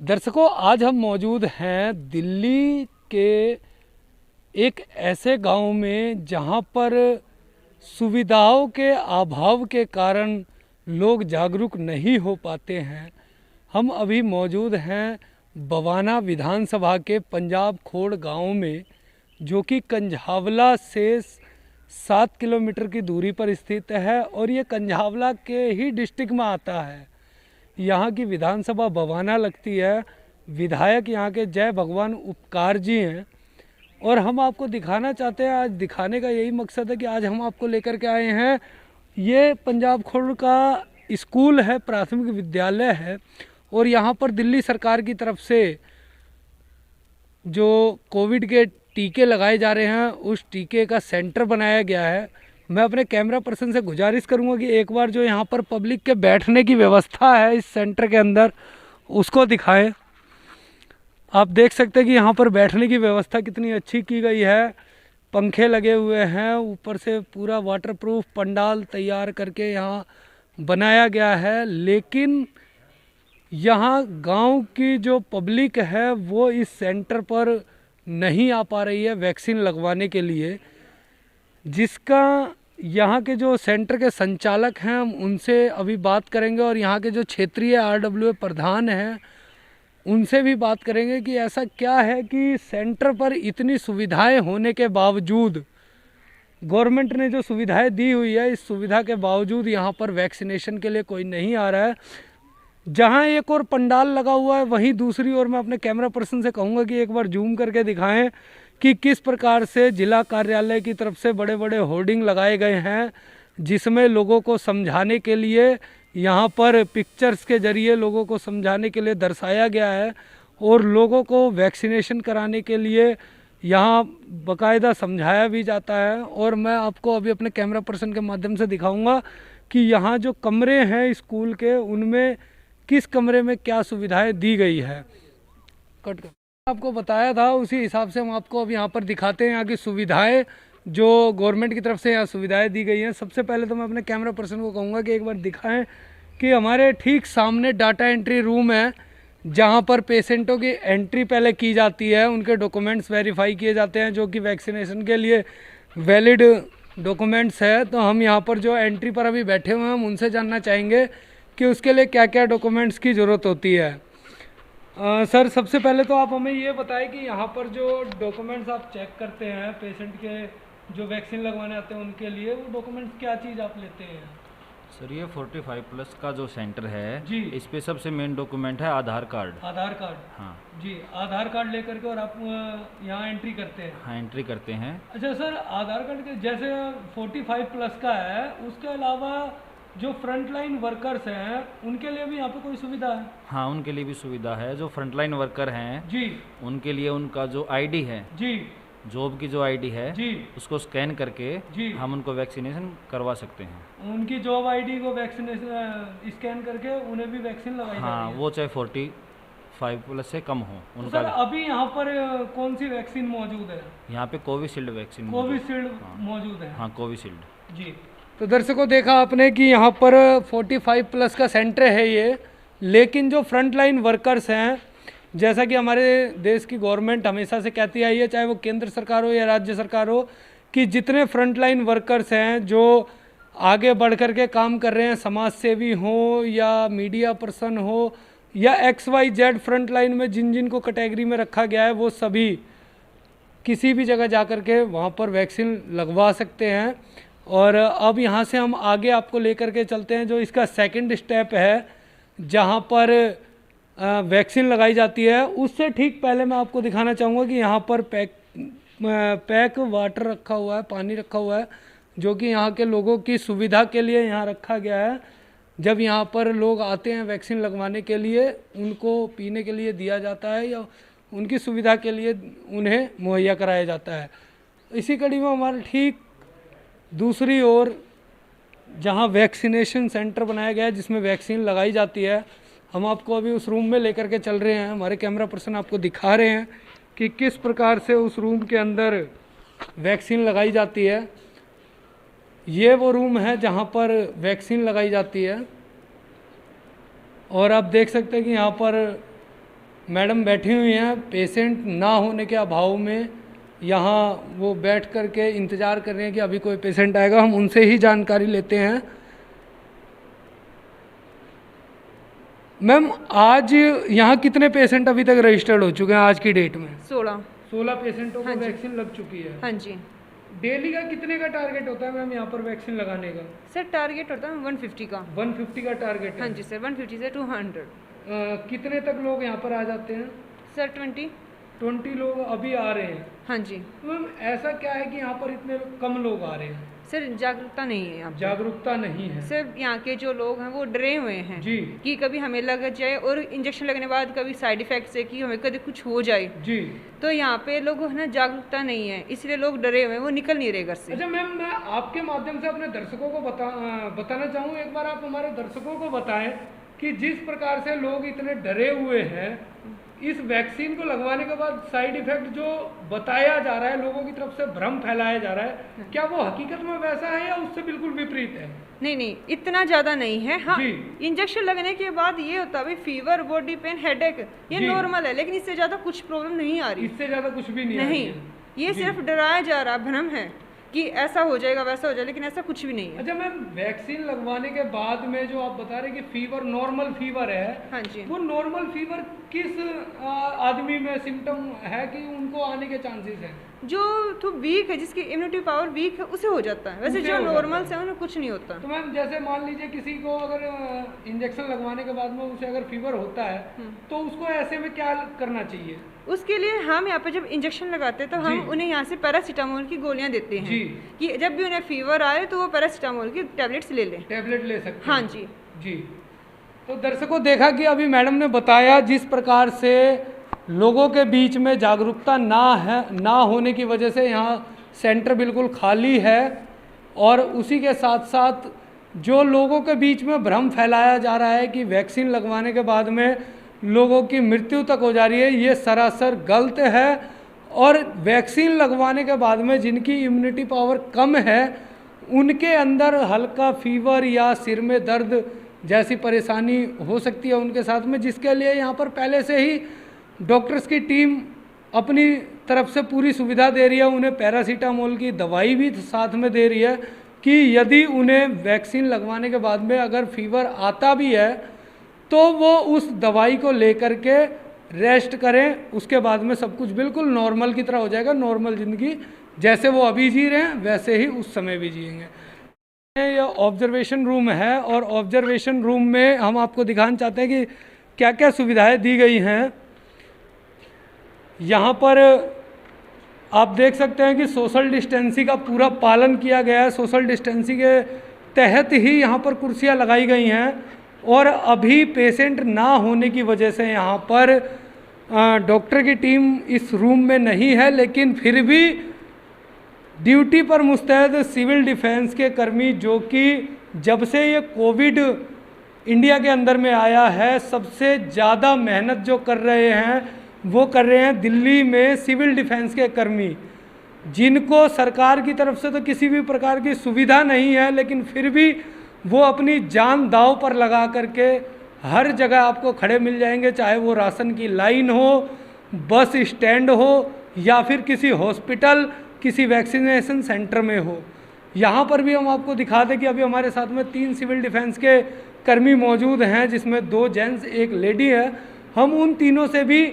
दर्शकों, आज हम मौजूद हैं दिल्ली के एक ऐसे गांव में जहां पर सुविधाओं के अभाव के कारण लोग जागरूक नहीं हो पाते हैं। हम अभी मौजूद हैं बवाना विधानसभा के पंजाब खोड़ गांव में, जो कि कंझावला से 7 किलोमीटर की दूरी पर स्थित है और ये कंझावला के ही डिस्ट्रिक्ट में आता है। यहाँ की विधानसभा बवाना लगती है। विधायक यहाँ के जय भगवान उपकार जी हैं और हम आपको दिखाना चाहते हैं। आज दिखाने का यही मकसद है कि आज हम आपको लेकर के आए हैं। ये पंजाब खोड़ का स्कूल है, प्राथमिक विद्यालय है और यहाँ पर दिल्ली सरकार की तरफ से जो कोविड के टीके लगाए जा रहे हैं उस टीके का सेंटर बनाया गया है। मैं अपने कैमरा पर्सन से गुजारिश करूंगा कि एक बार जो यहाँ पर पब्लिक के बैठने की व्यवस्था है इस सेंटर के अंदर उसको दिखाएं। आप देख सकते हैं कि यहाँ पर बैठने की व्यवस्था कितनी अच्छी की गई है। पंखे लगे हुए हैं, ऊपर से पूरा वाटरप्रूफ पंडाल तैयार करके यहाँ बनाया गया है। लेकिन यहाँ गांव की जो पब्लिक है वो इस सेंटर पर नहीं आ पा रही है वैक्सीन लगवाने के लिए, जिसका यहाँ के जो सेंटर के संचालक हैं हम उनसे अभी बात करेंगे और यहाँ के जो क्षेत्रीय RWA प्रधान हैं उनसे भी बात करेंगे कि ऐसा क्या है कि सेंटर पर इतनी सुविधाएं होने के बावजूद, गवर्नमेंट ने जो सुविधाएं दी हुई है इस सुविधा के बावजूद यहाँ पर वैक्सीनेशन के लिए कोई नहीं आ रहा है। जहाँ एक और पंडाल लगा हुआ है वहीं दूसरी ओर मैं अपने कैमरा पर्सन से कहूँगा कि एक बार जूम करके दिखाएं कि किस प्रकार से जिला कार्यालय की तरफ से बड़े बड़े होर्डिंग लगाए गए हैं, जिसमें लोगों को समझाने के लिए, यहाँ पर पिक्चर्स के जरिए लोगों को समझाने के लिए दर्शाया गया है और लोगों को वैक्सीनेशन कराने के लिए यहाँ बाकायदा समझाया भी जाता है। और मैं आपको अभी अपने कैमरा पर्सन के माध्यम से दिखाऊंगा कि यहाँ जो कमरे हैं स्कूल के उनमें किस कमरे में क्या सुविधाएं दी गई है। कट कर आपको बताया था उसी हिसाब से हम आपको अब यहाँ पर दिखाते हैं यहाँ की सुविधाएं जो गवर्नमेंट की तरफ से यहाँ सुविधाएं दी गई हैं। सबसे पहले तो मैं अपने कैमरा पर्सन को कहूँगा कि एक बार दिखाएं कि हमारे ठीक सामने डाटा एंट्री रूम है, जहाँ पर पेशेंटों की एंट्री पहले की जाती है, उनके डॉक्यूमेंट्स वेरीफाई किए जाते हैं जो कि वैक्सीनेशन के लिए वैलिड डॉक्यूमेंट्स है। तो हम यहाँ पर जो एंट्री पर अभी बैठे हुए हैं हम उनसे जानना चाहेंगे कि उसके लिए क्या क्या डॉक्यूमेंट्स की ज़रूरत होती है। सर, सबसे पहले तो आप हमें ये बताएं कि यहाँ पर जो डॉक्यूमेंट्स आप चेक करते हैं पेशेंट के जो वैक्सीन लगवाने आते हैं उनके लिए, वो डॉक्यूमेंट्स क्या चीज़ आप लेते हैं? सर, ये 45+ का जो सेंटर है जी। इस पे सबसे मेन डॉक्यूमेंट है आधार कार्ड। आधार कार्ड? हाँ जी, आधार कार्ड लेकर के और आप यहाँ एंट्री करते हैं? हाँ, एंट्री करते हैं। अच्छा सर, आधार कार्ड के जैसे 45+ का है, उसके अलावा जो फ्रंटलाइन वर्कर्स हैं उनके लिए भी यहाँ पे कोई सुविधा है? हाँ, उनके लिए भी सुविधा है। जो फ्रंटलाइन वर्कर हैं जी उनके लिए उनका जो आईडी है, जी जॉब की जो आईडी है जी उसको स्कैन करके जी हम उनको वैक्सीनेशन करवा सकते हैं। उनकी जॉब आईडी को वैक्सीनेशन स्कैन करके उन्हें भी वैक्सीन लगाई जा हाँ, रही है। वो चाहे 45+ से कम हो तो उनका। सर, अभी यहाँ पर कौन सी वैक्सीन मौजूद है? यहाँ पे कोविशील्ड वैक्सीन मौजूद। कोविशील्ड हाँ। मौजूद है? हाँ, कोविशील्ड। जी। तो दर्शकों, देखा आपने कि यहाँ पर 45+ का सेंटर है ये, लेकिन जो फ्रंट लाइन वर्कर्स हैं, जैसा कि हमारे देश की गवर्नमेंट हमेशा से कहती आई है, चाहे वो केंद्र सरकार हो या राज्य सरकार हो, कि जितने फ्रंट लाइन वर्कर्स हैं जो आगे बढ़ कर के काम कर रहे हैं, समाज सेवी हो या मीडिया पर्सन हो या XYZ फ्रंट लाइन में जिन जिन को कैटेगरी में रखा गया है, वो सभी किसी भी जगह जा कर के वहाँ पर वैक्सीन लगवा सकते हैं। और अब यहाँ से हम आगे आपको लेकर के चलते हैं जो इसका सेकंड स्टेप है, जहाँ पर वैक्सीन लगाई जाती है। उससे ठीक पहले मैं आपको दिखाना चाहूँगा कि यहाँ पर पैक वाटर रखा हुआ है, पानी रखा हुआ है, जो कि यहाँ के लोगों की सुविधा के लिए यहाँ रखा गया है। जब यहाँ पर लोग आते हैं वैक्सीन लगवाने के लिए, उनको पीने के लिए दिया जाता है या उनकी सुविधा के लिए उन्हें मुहैया कराया जाता है। इसी कड़ी में हमारे ठीक दूसरी ओर जहाँ वैक्सीनेशन सेंटर बनाया गया है जिसमें वैक्सीन लगाई जाती है, हम आपको अभी उस रूम में लेकर के चल रहे हैं। हमारे कैमरा पर्सन आपको दिखा रहे हैं कि किस प्रकार से उस रूम के अंदर वैक्सीन लगाई जाती है। ये वो रूम है जहाँ पर वैक्सीन लगाई जाती है और आप देख सकते हैं कि यहाँ पर मैडम बैठी हुई हैं, पेशेंट ना होने के अभाव में यहाँ वो बैठ कर के इंतज़ार कर रहे हैं कि अभी कोई पेशेंट आएगा, हम उनसे ही जानकारी लेते हैं। मैम, आज यहाँ कितने पेशेंट अभी तक रजिस्टर्ड हो चुके हैं आज की डेट में? 16 पेशेंटों को वैक्सीन लग चुकी है। हाँ जी। डेली का कितने का टारगेट होता है मैम यहाँ पर वैक्सीन लगाने का? सर टारगेट होता है 150 का। 150 का टारगेट है? हाँ जी सर, 150 से 200। कितने तक लोग यहाँ पर आ जाते हैं? सर 20 लोग अभी आ रहे हैं। हाँ जी। मैम, ऐसा क्या है कि यहाँ पर इतने कम लोग आ रहे हैं? सर जागरूकता नहीं है यहाँ पे। जागरूकता नहीं है। सर यहाँ के जो लोग हैं वो डरे हुए हैं जी। कि कभी हमें लग जाए और इंजेक्शन लगने के बाद कभी साइड इफेक्ट से कि हमें कभी कुछ हो जाए। जी। तो यहाँ पे लोग है ना जागरूकता नहीं है, इसलिए लोग डरे हुए हैं, वो निकल नहीं रहे घर से। अच्छा मैम, मैं आपके माध्यम से अपने दर्शकों को बताना चाहूँ, एक बार आप हमारे दर्शकों को बताएं कि जिस प्रकार से लोग इतने डरे हुए हैं इस वैक्सीन को लगवाने के बाद साइड इफेक्ट जो बताया जा रहा है, लोगों की तरफ से भ्रम फैलाया जा रहा है, क्या वो हकीकत में वैसा है या उससे बिल्कुल विपरीत है? नहीं, इतना ज्यादा नहीं है। हाँ, जी। इंजेक्शन लगने के बाद ये होता है फीवर, बॉडी पेन, हेडेक, ये नॉर्मल है, लेकिन इससे ज्यादा कुछ प्रॉब्लम नहीं आ रही। इससे ज्यादा कुछ भी नहीं आ रही है। ये सिर्फ डराया जा रहा भ्रम है कि ऐसा हो जाएगा वैसा हो जाएगा, लेकिन ऐसा कुछ भी नहीं है। अच्छा मैम, वैक्सीन लगवाने के बाद में जो आप बता रहे कि फीवर नॉर्मल फीवर है, हाँ जी, वो नॉर्मल फीवर किस आदमी में सिम्टम है कि उनको आने के चांसेस हैं? जो तो वीक है, जिसकी इम्यूनिटी पावर वीक है, उसे हो जाता है। वैसे जो नॉर्मल से उन्हें कुछ नहीं होता। तो मैम, जैसे मान लीजिए किसी को अगर इंजेक्शन लगवाने के बाद में उसे अगर फीवर होता है तो उसको ऐसे में क्या करना चाहिए? उसके लिए हम यहाँ पे जब इंजेक्शन लगाते हैं तो हम उन्हें यहाँ से पैरासीटामोल की गोलियां देते हैं कि जब भी उन्हें फीवर आए तो वो पैरासीटामोल की टैबलेट्स ले लें। टैबलेट ले सकते हैं? हाँ जी। जी। तो दर्शकों, देखा कि अभी मैडम ने बताया जिस प्रकार से लोगों के बीच में जागरूकता ना होने की वजह से यहाँ सेंटर बिल्कुल खाली है, और उसी के साथ साथ जो लोगों के बीच में भ्रम फैलाया जा रहा है कि वैक्सीन लगवाने के बाद में लोगों की मृत्यु तक हो जा रही है, ये सरासर गलत है। और वैक्सीन लगवाने के बाद में जिनकी इम्यूनिटी पावर कम है उनके अंदर हल्का फीवर या सिर में दर्द जैसी परेशानी हो सकती है उनके साथ में, जिसके लिए यहाँ पर पहले से ही डॉक्टर्स की टीम अपनी तरफ से पूरी सुविधा दे रही है। उन्हें पैरासीटामोल की दवाई भी साथ में दे रही है कि यदि उन्हें वैक्सीन लगवाने के बाद में अगर फीवर आता भी है तो वो उस दवाई को लेकर के रेस्ट करें, उसके बाद में सब कुछ बिल्कुल नॉर्मल की तरह हो जाएगा। नॉर्मल ज़िंदगी जैसे वो अभी जी रहे हैं वैसे ही उस समय भी जिएंगे। यह ऑब्जर्वेशन रूम है, और ऑब्जर्वेशन रूम में हम आपको दिखाना चाहते हैं कि क्या क्या सुविधाएं दी गई हैं। यहाँ पर आप देख सकते हैं कि सोशल डिस्टेंसिंग का पूरा पालन किया गया है। सोशल डिस्टेंसिंग के तहत ही यहाँ पर कुर्सियाँ लगाई गई हैं, और अभी पेशेंट ना होने की वजह से यहाँ पर डॉक्टर की टीम इस रूम में नहीं है, लेकिन फिर भी ड्यूटी पर मुस्तैद सिविल डिफेंस के कर्मी, जो कि जब से ये कोविड इंडिया के अंदर में आया है सबसे ज़्यादा मेहनत जो कर रहे हैं वो कर रहे हैं दिल्ली में सिविल डिफेंस के कर्मी, जिनको सरकार की तरफ से तो किसी भी प्रकार की सुविधा नहीं है, लेकिन फिर भी वो अपनी जान दांव पर लगा करके हर जगह आपको खड़े मिल जाएंगे, चाहे वो राशन की लाइन हो, बस स्टैंड हो, या फिर किसी हॉस्पिटल, किसी वैक्सीनेशन सेंटर में हो। यहाँ पर भी हम आपको दिखा दें कि अभी हमारे साथ में 3 सिविल डिफेंस के कर्मी मौजूद हैं, जिसमें 2 जेंट्स 1 लेडी है। हम उन तीनों से भी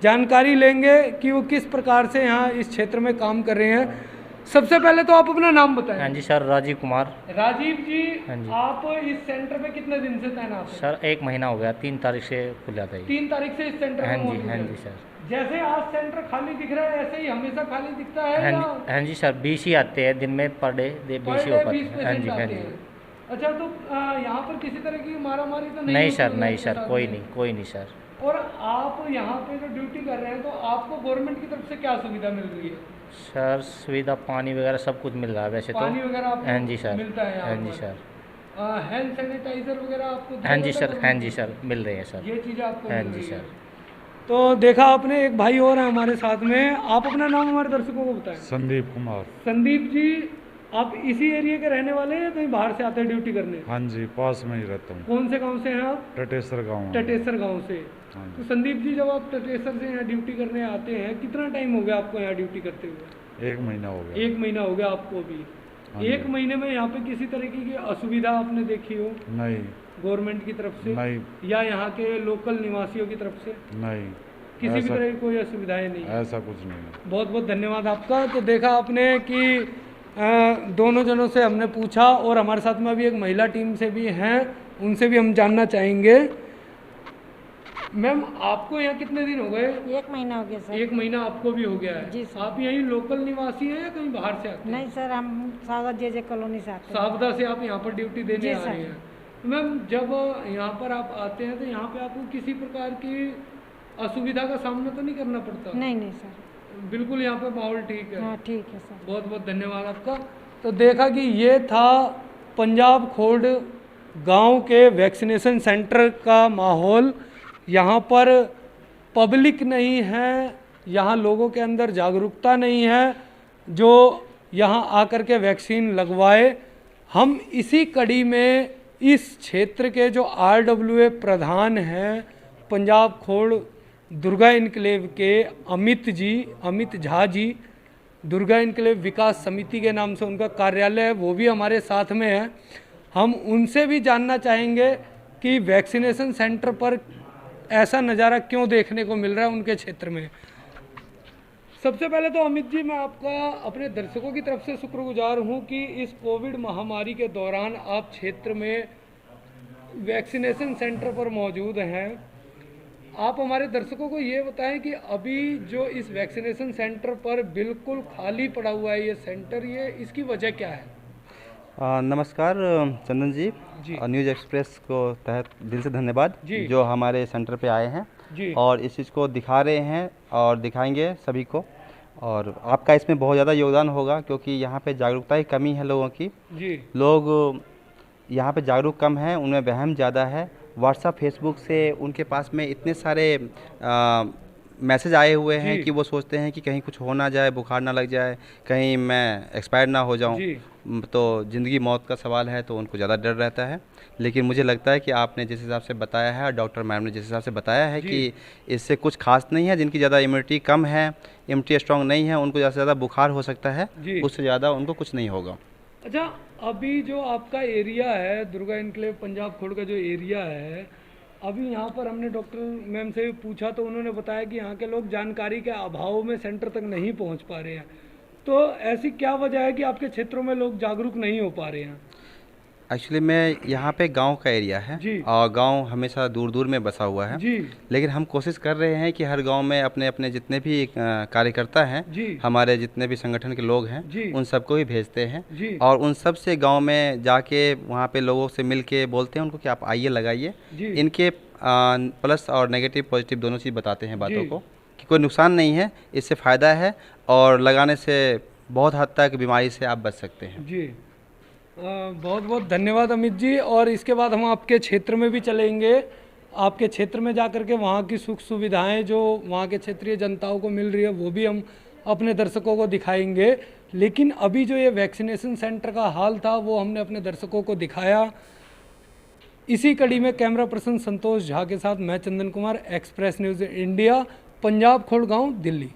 जानकारी लेंगे कि वो किस प्रकार से यहाँ इस क्षेत्र में काम कर रहे हैं। सबसे पहले तो आप अपना नाम बताएं। हाँ जी सर, राजीव कुमार। राजीव जी, हाँ जी। आप इस सेंटर पे कितने दिन से तैनात हैं? सर 1 महीना हो गया, 3 तारीख से खुल जाता है। 3 तारीख से इस सेंटर हाँ में जी, मौजूद हाँ हैं। जी सर। जैसे आज सेंटर खाली दिख रहा है ऐसे ही हमेशा खाली दिखता है? हाँ जी सर, 20 ही आते हैं दिन में, पर डे 20 ही हो पाते हैं। हाँ जी, हाँ जी। अच्छा, तो यहाँ पर किसी तरह की मारामारी तो नहीं? नहीं सर, नहीं सर, कोई नहीं सर। और आप यहाँ पे जो ड्यूटी कर रहे हैं तो आपको गवर्नमेंट की तरफ से क्या सुविधा मिल रही है? सर सुविधा पानी वगैरह सब कुछ मिल रहा है वैसे तो। पानी वगैरह आपको हाँ जी सर, मिलता है? हाँ जी सर। हैंड सैनिटाइजर वगैरह आपको? हाँ जी सर, हाँ जी सर, मिल रहे हैं सर। ये चीज़ें आपको हाँ मिल जी रही है। सर। तो देखा आपने, एक भाई और है हमारे साथ में। आप अपना नाम हमारे दर्शकों को बताएं। संदीप कुमार। संदीप जी, आप इसी एरिया के रहने वाले हैं या कहीं बाहर से आते हैं ड्यूटी करने? हाँ जी, पास में ही रहता हूँ। कौन से गांव से हैं आप? टटेसर गाँव। टटेसर गांव से। हाँ जी। तो संदीप जी, जब आप टटेसर से यहाँ ड्यूटी करने आते हैं, कितना टाइम हो गया आपको यहाँ ड्यूटी करते हुए? 1 महीना हो गया। 1 महीना हो गया आपको भी। हाँ 1 महीने में यहाँ पे किसी तरीके की असुविधा आपने देखी हो नहीं, गवर्नमेंट की तरफ से नहीं, या यहाँ के लोकल निवासियों की तरफ से? नहीं, किसी भी ऐसा- तरह की कोई असुविधाएं नहीं? ऐसा कुछ नहीं। बहुत बहुत धन्यवाद आपका। तो देखा आपने कि दोनों जनों से हमने पूछा, और हमारे साथ में अभी एक महिला टीम से भी हैं, उनसे भी हम जानना चाहेंगे। मैम, आपको यहाँ कितने दिन हो गए? 1 महीना हो गया सर। 1 महीना आपको भी हो गया है? जी सर। आप यहीं लोकल निवासी हैं या कहीं बाहर से आते हैं? नहीं सर, हम सावधा जे कॉलोनी से आते हैं। सावधा से आप यहाँ पर ड्यूटी देने जी आ सर। रहे हैं? तो मैम, जब यहाँ पर आप आते हैं तो यहाँ पे आपको किसी प्रकार की असुविधा का सामना तो नहीं करना पड़ता? नहीं नहीं सर। बिल्कुल, यहाँ पे माहौल ठीक है? हाँ ठीक है सर। बहुत बहुत धन्यवाद आपका। तो देखा कि ये था पंजाब खोड़ गांव के वैक्सीनेशन सेंटर का माहौल। यहाँ पर पब्लिक नहीं है, यहाँ लोगों के अंदर जागरूकता नहीं है जो यहाँ आकर के वैक्सीन लगवाए। हम इसी कड़ी में इस क्षेत्र के जो RWA प्रधान हैं पंजाब खोड़ दुर्गा इनक्लेव के अमित झा जी, दुर्गा इनक्लेव विकास समिति के नाम से उनका कार्यालय है, वो भी हमारे साथ में है। हम उनसे भी जानना चाहेंगे कि वैक्सीनेशन सेंटर पर ऐसा नज़ारा क्यों देखने को मिल रहा है उनके क्षेत्र में। सबसे पहले तो अमित जी, मैं आपका अपने दर्शकों की तरफ से शुक्रगुजार हूं कि इस कोविड महामारी के दौरान आप क्षेत्र में वैक्सीनेशन सेंटर पर मौजूद हैं। आप हमारे दर्शकों को ये बताएं कि अभी जो इस वैक्सीनेशन सेंटर पर बिल्कुल खाली पड़ा हुआ है ये सेंटर, ये इसकी वजह क्या है? नमस्कार चंदन जी, न्यूज़ एक्सप्रेस को तहत दिल से धन्यवाद जो हमारे सेंटर पे आए हैं जी। और इस चीज़ को दिखा रहे हैं और दिखाएंगे सभी को, और आपका इसमें बहुत ज़्यादा योगदान होगा क्योंकि यहाँ पे जागरूकता की कमी है लोगों की जी। लोग यहाँ पे जागरूक कम हैं, उनमें वहम ज़्यादा है। व्हाट्सएप फेसबुक से उनके पास में इतने सारे मैसेज आए हुए हैं कि वो सोचते हैं कि कहीं कुछ हो ना जाए, बुखार ना लग जाए, कहीं मैं एक्सपायर ना हो जाऊं, तो ज़िंदगी मौत का सवाल है, तो उनको ज़्यादा डर रहता है। लेकिन मुझे लगता है कि आपने जिस हिसाब से बताया है और डॉक्टर मैम ने जिस हिसाब से बताया है कि इससे कुछ खास नहीं है। जिनकी ज़्यादा इम्यूनिटी कम है, इम्यूनिटी स्ट्रॉन्ग नहीं है, उनको ज़्यादा से ज़्यादा बुखार हो सकता है, उससे ज़्यादा उनको कुछ नहीं होगा। अच्छा, अभी जो आपका एरिया है दुर्गा इनक्लेव पंजाब खोड़ का जो एरिया है, अभी यहाँ पर हमने डॉक्टर मैम से भी पूछा तो उन्होंने बताया कि यहाँ के लोग जानकारी के अभाव में सेंटर तक नहीं पहुँच पा रहे हैं। तो ऐसी क्या वजह है कि आपके क्षेत्रों में लोग जागरूक नहीं हो पा रहे हैं? एक्चुअली मैं यहाँ पे गांव का एरिया है और गांव हमेशा दूर दूर में बसा हुआ है लेकिन हम कोशिश कर रहे हैं कि हर गांव में अपने अपने जितने भी कार्यकर्ता हैं, हमारे जितने भी संगठन के लोग हैं, उन सबको भी भेजते हैं और उन सब से गांव में जाके वहाँ पे लोगों से मिल के बोलते हैं उनको कि आप आइए लगाइए। इनके प्लस और नेगेटिव पॉजिटिव दोनों चीज़ बताते हैं बातों को कि कोई नुकसान नहीं है, इससे फ़ायदा है और लगाने से बहुत हद तक बीमारी से आप बच सकते हैं। जी, बहुत बहुत धन्यवाद अमित जी। और इसके बाद हम आपके क्षेत्र में भी चलेंगे, आपके क्षेत्र में जाकर के वहाँ की सुख सुविधाएं जो वहाँ के क्षेत्रीय जनताओं को मिल रही है वो भी हम अपने दर्शकों को दिखाएंगे। लेकिन अभी जो ये वैक्सीनेशन सेंटर का हाल था वो हमने अपने दर्शकों को दिखाया। इसी कड़ी में कैमरा पर्सन संतोष झा के साथ मैं Chandan Kumar, Express News India, Punjab Khod गाँव, दिल्ली।